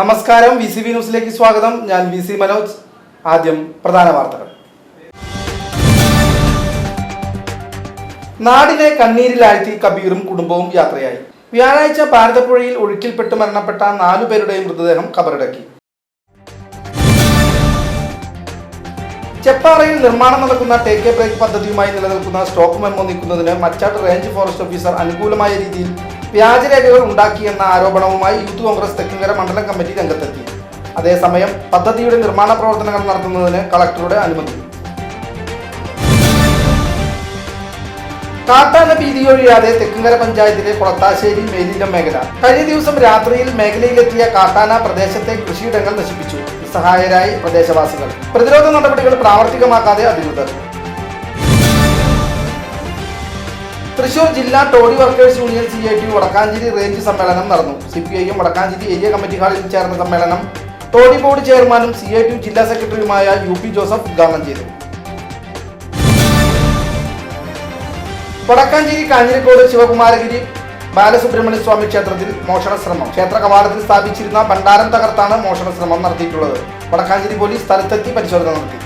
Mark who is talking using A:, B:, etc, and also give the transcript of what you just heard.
A: നമസ്കാരം, VCV ന്യൂസിലേക്ക് സ്വാഗതം. ഞാൻ VC മനോജ്. ആദ്യം പ്രധാന വാർത്തകൾ. നാടിനെ കണ്ണീരിലാഴ്ത്തി കബീറും കുടുംബവും യാത്രയായി. വ്യാഴാഴ്ച ഭാരതപ്പുഴയിൽ ഒഴുക്കിൽപ്പെട്ട് മരണപ്പെട്ട 4 പേരുടെയും മൃതദേഹം ഖബറടക്കി. ചെപ്പാറയിൽ നിർമ്മാണം നടക്കുന്ന ടേക്ക് എ ബ്രേക്ക് പദ്ധതിയുമായി നിലനിൽക്കുന്ന സ്റ്റോക്ക് മെമ്മോ നീക്കുന്നതിന് മച്ചാട്ട് റേഞ്ച് ഫോറസ്റ്റ് ഓഫീസർ അനുകൂലമായ രീതിയിൽ വ്യാജരേഖകൾ ഉണ്ടാക്കിയെന്ന ആരോപണവുമായി യൂത്ത് കോൺഗ്രസ് തെക്കുംകര മണ്ഡലം കമ്മിറ്റി രംഗത്തെത്തി. അതേസമയം പദ്ധതിയുടെ നിർമ്മാണ പ്രവർത്തനങ്ങൾ നടത്തുന്നതിന് കളക്ടറുടെ അനുമതി. കാട്ടാന ഭീതിയൊഴിയാതെ തെക്കുംകര പഞ്ചായത്തിലെ കൊളത്താശ്ശേരി മേലിലം മേഖല. കഴിഞ്ഞ ദിവസം രാത്രിയിൽ മേഖലയിലെത്തിയ കാട്ടാന പ്രദേശത്തെ കൃഷിയിടങ്ങൾ നശിപ്പിച്ചു. നിസ്സഹായരായി പ്രദേശവാസികൾ. പ്രതിരോധ നടപടികൾ പ്രാവർത്തികമാക്കാതെ അധികൃതർ. തൃശൂർ ജില്ലാ toddy workers union CITU Vadakkanchery range സമ്മേളനം നടന്നു. CPIM വടക്കാഞ്ചേരി ഏരിയ കമ്മിറ്റി ഹാളിൽ ചേർന്ന സമ്മേളനം ടോഡി ബോർഡ് ചെയർമാനും CITU ജില്ലാ സെക്രട്ടറിയുമായ UP ജോസഫ് ഉദ്ഘാടനം ചെയ്തു. വടക്കാഞ്ചേരി കാഞ്ഞിരക്കോട് ശിവകുമാരഗിരി ബാലസുബ്രഹ്മണ്യ സ്വാമി ക്ഷേത്രത്തിൽ മോഷണശ്രമം. ക്ഷേത്ര കവാടത്തിൽ സ്ഥാപിച്ചിരുന്ന ഭണ്ഡാരം തകർത്താണ് മോഷണശ്രമം നടത്തിയിട്ടുള്ളത്. വടക്കാഞ്ചേരി പോലീസ് സ്ഥലത്തെത്തി പരിശോധന നടത്തി.